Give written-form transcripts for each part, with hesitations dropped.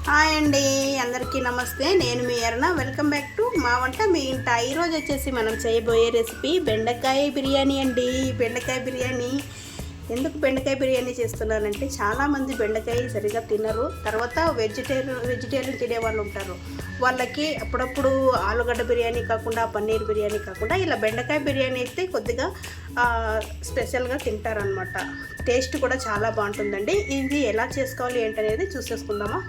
Hi అండి, అందరికీ నమస్తే. నేను మీ అరుణ. వెల్కమ్ బ్యాక్ టు మా వంట మీ ఇంట. ఈరోజు వచ్చేసి మనం చేయబోయే రెసిపీ బెండకాయ బిర్యానీ అండి. బెండకాయ బిర్యానీ ఎందుకు బెండకాయ బిర్యానీ చేస్తున్నానంటే, చాలామంది బెండకాయ సరిగా తినరు. తర్వాత వెజిటేరియన్ తినే వాళ్ళు ఉంటారు. వాళ్ళకి అప్పుడప్పుడు ఆలుగడ్డ బిర్యానీ కాకుండా, పన్నీర్ బిర్యానీ కాకుండా ఇలా బెండకాయ బిర్యానీ అయితే కొద్దిగా స్పెషల్గా తింటారనమాట. టేస్ట్ కూడా చాలా బాగుంటుందండి. ఇది ఎలా చేసుకోవాలి ఏంటనేది చూసేసుకుందామా.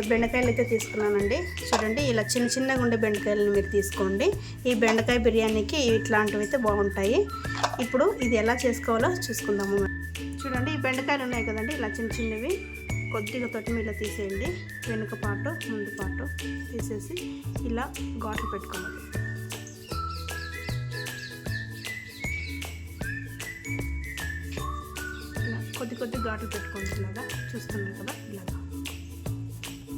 బెండకాయలు అయితే తీసుకున్నానండి. చూడండి, ఇలా చిన్న చిన్నగా ఉండే బెండకాయలను మీరు తీసుకోండి. ఈ బెండకాయ బిర్యానీకి ఇట్లాంటివి అయితే బాగుంటాయి. ఇప్పుడు ఇది ఎలా చేసుకోవాలో చూసుకుందాము. చూడండి, ఈ బెండకాయలు ఉన్నాయి కదండి, ఇలా చిన్న చిన్నవి కొద్దిగా తొట్టిమీర తీసేయండి. వెనుక పాటు ముందు పాటు తీసేసి ఇలా ఘాట్లు పెట్టుకోవాలి. ఇలా కొద్ది ఘాట్లు పెట్టుకోండి. ఇలాగా చూస్తున్నాం కదా, ఇలాగా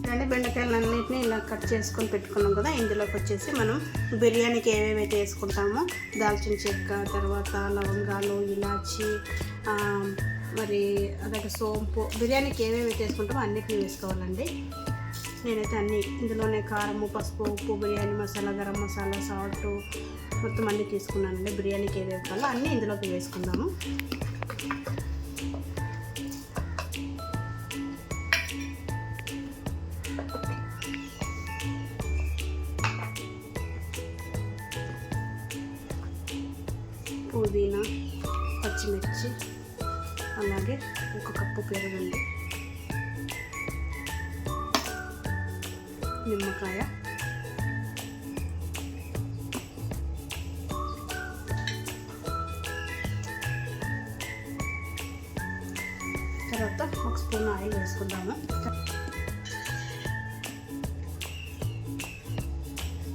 రెండు బెండకాయలన్నింటినీ ఇలా కట్ చేసుకొని పెట్టుకున్నాం కదా. ఇందులోకి వచ్చేసి మనం బిర్యానీకి ఏమేమైతే వేసుకుంటామో, దాల్చిన చెక్క, తర్వాత లవంగాలు, ఇలాచి, మరి అలాగే సోంపు, బిర్యానీకి ఏమేమైతే వేసుకుంటామో అన్నిటినీ వేసుకోవాలండి. నేనైతే అన్నీ ఇందులోనే కారము, పసుపు, ఉప్పు, బిర్యానీ మసాలా, గరం మసాలా, సాల్ట్ మొత్తం అన్నీ తీసుకున్నానండి. బిర్యానీకి ఏవేవి కావాలో అన్నీ ఇందులోకి వేసుకుందాము. పుదీనా, పచ్చిమిర్చి, అలాగే ఒక కప్పు పెరుగండి, నిమ్మకాయ, తర్వాత ఒక స్పూన్ ఆయిల్ వేసుకుందాము.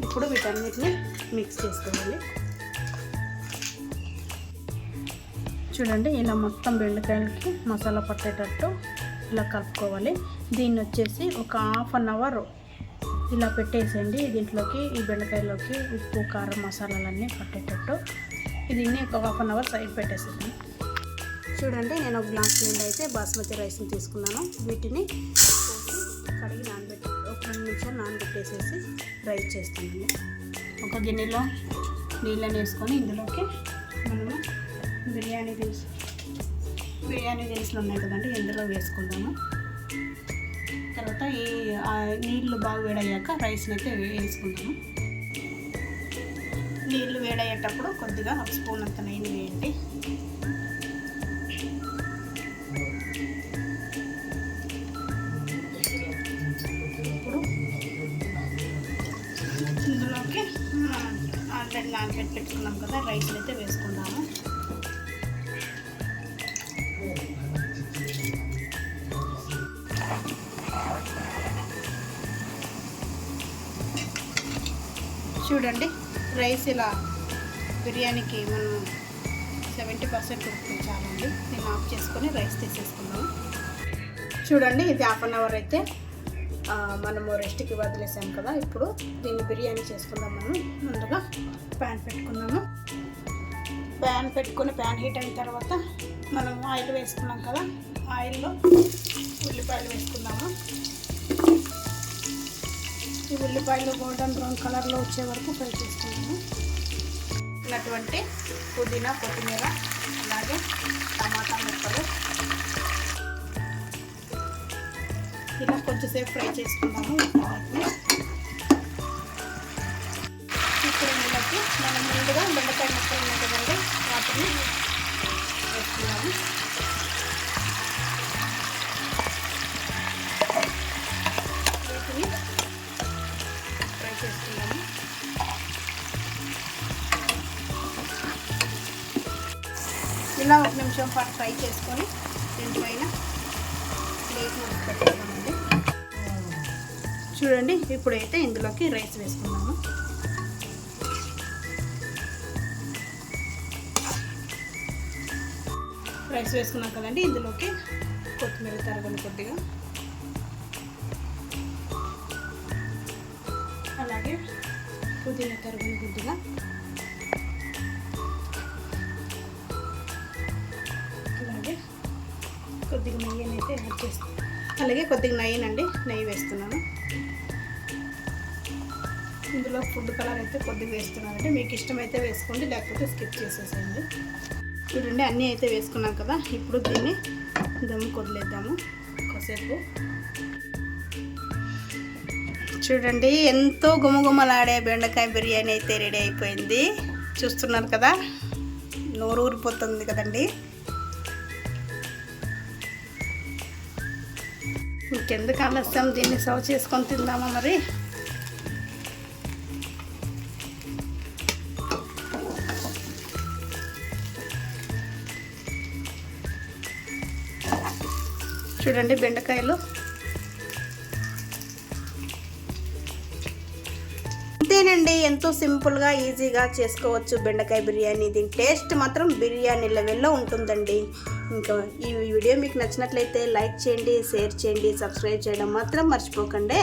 ఇప్పుడు వీటన్నిటిని మిక్స్ చేసుకోవాలి. చూడండి, ఇలా మొత్తం బెండకాయలకి మసాలా పట్టేటట్టు ఇలా కలుపుకోవాలి. దీన్ని వచ్చేసి ఒక హాఫ్ అన్ అవర్ ఇలా పెట్టేసేయండి. దీంట్లోకి ఈ బెండకాయలోకి ఉప్పు, కారం, మసాలాలన్నీ పట్టేటట్టు దీన్ని ఒక హాఫ్ అన్ అవర్ సైడ్ పెట్టేసేయండి. చూడండి, నేను ఒక గ్లాస్ నిండా అయితే బాస్మతి రైస్ని తీసుకున్నాను. వీటిని కడిగి ఒక 2 నిమిషాలు నానబెట్టేసేసి రైస్ చేస్తానండి. ఒక గిన్నెలో నీళ్ళని వేసుకొని ఇందులోకి మనము బిర్యానీ దినుసులు ఉన్నాయి కదండి, ఇందులో వేసుకుందాము. తర్వాత ఈ నీళ్ళు బాగా వేడయ్యాక రైస్ని అయితే వేసుకుందాము. నీళ్ళు వేడయ్యేటప్పుడు కొద్దిగా ఒక స్పూన్ అంత నెయ్యి వేయండి. ఇప్పుడు ఇందులోకి ఆల్రెడీ నానబెట్టి పెట్టుకున్నాం కదా, రైస్ని అయితే వేసుకుందాము. చూడండి, రైస్ ఇలా బిర్యానీకి మనం 70% ఉడుకుతుంది చాలండి. దీన్ని ఆఫ్ చేసుకొని రైస్ తీసేసుకుందాము. చూడండి, ఇది హాఫ్ అన్ అవర్ అయితే మనము రెస్ట్కి వదిలేసాం కదా. ఇప్పుడు దీన్ని బిర్యానీ చేసుకుందాం. మనం ముందుగా ప్యాన్ పెట్టుకుందాము. ప్యాన్ పెట్టుకొని ప్యాన్ హీట్ అయిన తర్వాత మనం ఆయిల్ వేసుకున్నాం కదా, ఆయిల్లో ఉల్లిపాయలు వేసుకుందాము. ఈ ఉల్లిపాయలు గోల్డెన్ బ్రౌన్ కలర్లో వచ్చే వరకు ఫ్రై చేసుకున్నాము. ఉన్నటువంటి పుదీనా, కొత్తిమీర, అలాగే టమాటా ముక్కలు ఇలా కొంచెంసేపు ఫ్రై చేసుకున్నాము. ఇప్పుడు ఇందులోకి మనం ముందుగా బెండకాయ ముక్కలు ఉన్నాయి కదండి, వాటిని వేసుకున్నాము. వీటిని ఫ్రై చేసుకున్నాము. ఇలా 1 నిమిషం పాటు ఫ్రై చేసుకొని దీనిపైన ప్లేట్ పెట్టుకున్నామండి. చూడండి, ఇప్పుడైతే ఇందులోకి రైస్ వేసుకున్నాము. రైస్ వేసుకున్నాం కదండి, ఇందులోకి కొత్తిమీర తరగని కొద్దిగా, అలాగే పుదీనా తరగని కొద్దిగా, అలాగే కొద్దిగా నెయ్యిని అయితే యాడ్ చేస్తాం. అలాగే కొద్దిగా నెయ్యి వేస్తున్నాను. ఇందులో ఫుడ్ కలర్ అయితే కొద్దిగా వేస్తున్నానండి. మీకు ఇష్టమైతే వేసుకోండి, లేకపోతే స్కిప్ చేసేసేయండి. చూడండి అన్నీ అయితే వేసుకున్నాం కదా. ఇప్పుడు దీన్ని దమ్ముకు వదిలేద్దాము కాసేపు. చూడండి ఎంతో గుమగుమలాడే బెండకాయ బిర్యానీ అయితే రెడీ అయిపోయింది. చూస్తున్నారు కదా, నోరు ఊరిపోతుంది కదండి. ఇంకెందుకు ఆలస్యం, దీన్ని సర్వ్ చేసుకొని తిందామా మరి. చూడండి బెండకాయలు. అంతేనండి, ఎంతో సింపుల్గా ఈజీగా చేసుకోవచ్చు బెండకాయ బిర్యానీ. దీని టేస్ట్ మాత్రం బిర్యానీ లెవెల్లో ఉంటుందండి. ఇంకా ఈ వీడియో మీకు నచ్చినట్లయితే లైక్ చేయండి, షేర్ చేయండి, సబ్స్క్రైబ్ చేయడం మాత్రం మర్చిపోకండి.